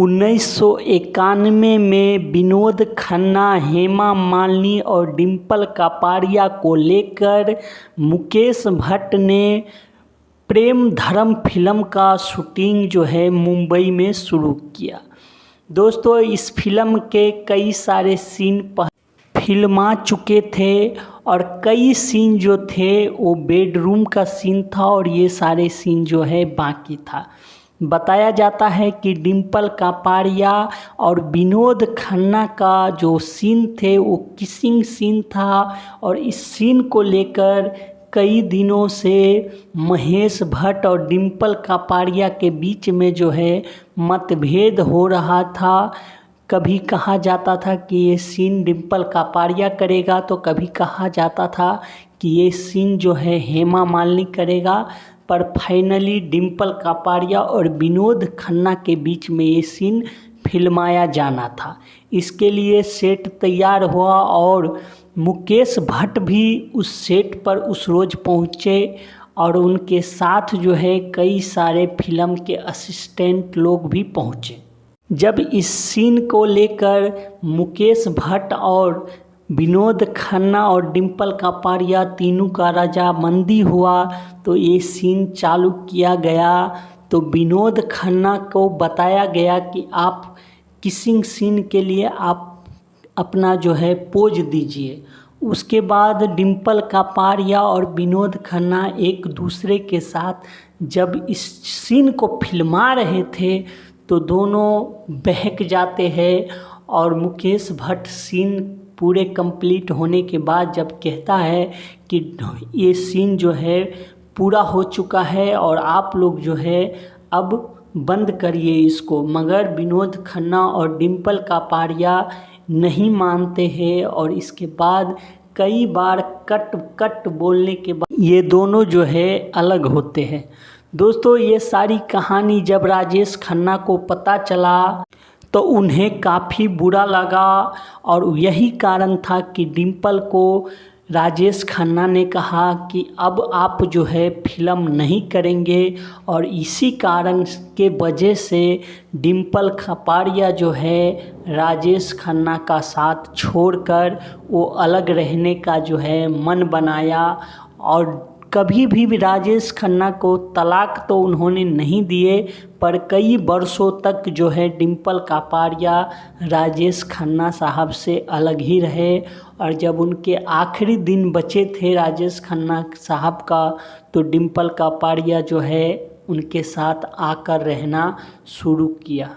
1991 में विनोद खन्ना, हेमा मालिनी और डिम्पल कपाड़िया को लेकर मुकेश भट्ट ने प्रेम धर्म फिल्म का शूटिंग जो है मुंबई में शुरू किया। दोस्तों, इस फिल्म के कई सारे सीन फिल्मा चुके थे और कई सीन जो थे वो बेडरूम का सीन था और ये सारे सीन जो है बाकी था। बताया जाता है कि डिम्पल कपाड़िया और विनोद खन्ना का जो सीन थे वो किसिंग सीन था और इस सीन को लेकर कई दिनों से महेश भट्ट और डिम्पल कपाड़िया के बीच में जो है मतभेद हो रहा था। कभी कहा जाता था कि ये सीन डिम्पल कपाड़िया करेगा तो कभी कहा जाता था कि ये सीन जो है हेमा मालिनी करेगा, पर फाइनली डिम्पल कपाड़िया और विनोद खन्ना के बीच में ये सीन फिल्माया जाना था। इसके लिए सेट तैयार हुआ और मुकेश भट्ट भी उस सेट पर उस रोज़ पहुँचे और उनके साथ जो है कई सारे फिल्म के असिस्टेंट लोग भी पहुँचे। जब इस सीन को लेकर मुकेश भट्ट और विनोद खन्ना और डिम्पल कपाड़िया तीनों का रजामंदी हुआ तो ये सीन चालू किया गया। तो विनोद खन्ना को बताया गया कि आप किसिंग सीन के लिए आप अपना जो है पोज दीजिए। उसके बाद डिम्पल कपाड़िया और विनोद खन्ना एक दूसरे के साथ जब इस सीन को फिल्मा रहे थे तो दोनों बहक जाते हैं और मुकेश भट्ट सीन पूरे कंप्लीट होने के बाद जब कहता है कि ये सीन जो है पूरा हो चुका है और आप लोग जो है अब बंद करिए इसको, मगर विनोद खन्ना और डिम्पल कपाड़िया नहीं मानते हैं और इसके बाद कई बार कट बोलने के बाद ये दोनों जो है अलग होते हैं। दोस्तों, ये सारी कहानी जब राजेश खन्ना को पता चला तो उन्हें काफ़ी बुरा लगा और यही कारण था कि डिम्पल को राजेश खन्ना ने कहा कि अब आप जो है फिल्म नहीं करेंगे और इसी कारण के वजह से डिम्पल कपाड़िया जो है राजेश खन्ना का साथ छोड़कर वो अलग रहने का जो है मन बनाया और कभी भी राजेश खन्ना को तलाक तो उन्होंने नहीं दिए, पर कई वर्षों तक जो है डिम्पल कपाड़िया राजेश खन्ना साहब से अलग ही रहे और जब उनके आखिरी दिन बचे थे राजेश खन्ना साहब का तो डिम्पल कपाड़िया जो है उनके साथ आकर रहना शुरू किया।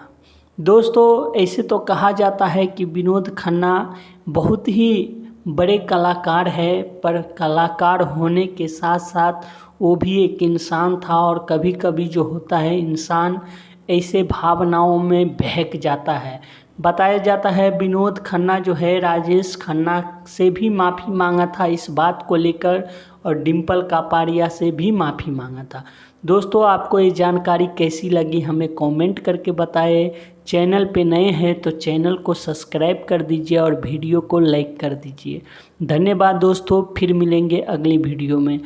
दोस्तों, ऐसे तो कहा जाता है कि विनोद खन्ना बहुत ही बड़े कलाकार है, पर कलाकार होने के साथ साथ वो भी एक इंसान था और कभी कभी जो होता है इंसान ऐसे भावनाओं में बहक जाता है। बताया जाता है विनोद खन्ना जो है राजेश खन्ना से भी माफ़ी मांगा था इस बात को लेकर और डिम्पल कपाड़िया से भी माफ़ी मांगा था। दोस्तों, आपको ये जानकारी कैसी लगी हमें कमेंट करके बताएं। चैनल पे नए हैं तो चैनल को सब्सक्राइब कर दीजिए और वीडियो को लाइक कर दीजिए। धन्यवाद दोस्तों, फिर मिलेंगे अगली वीडियो में।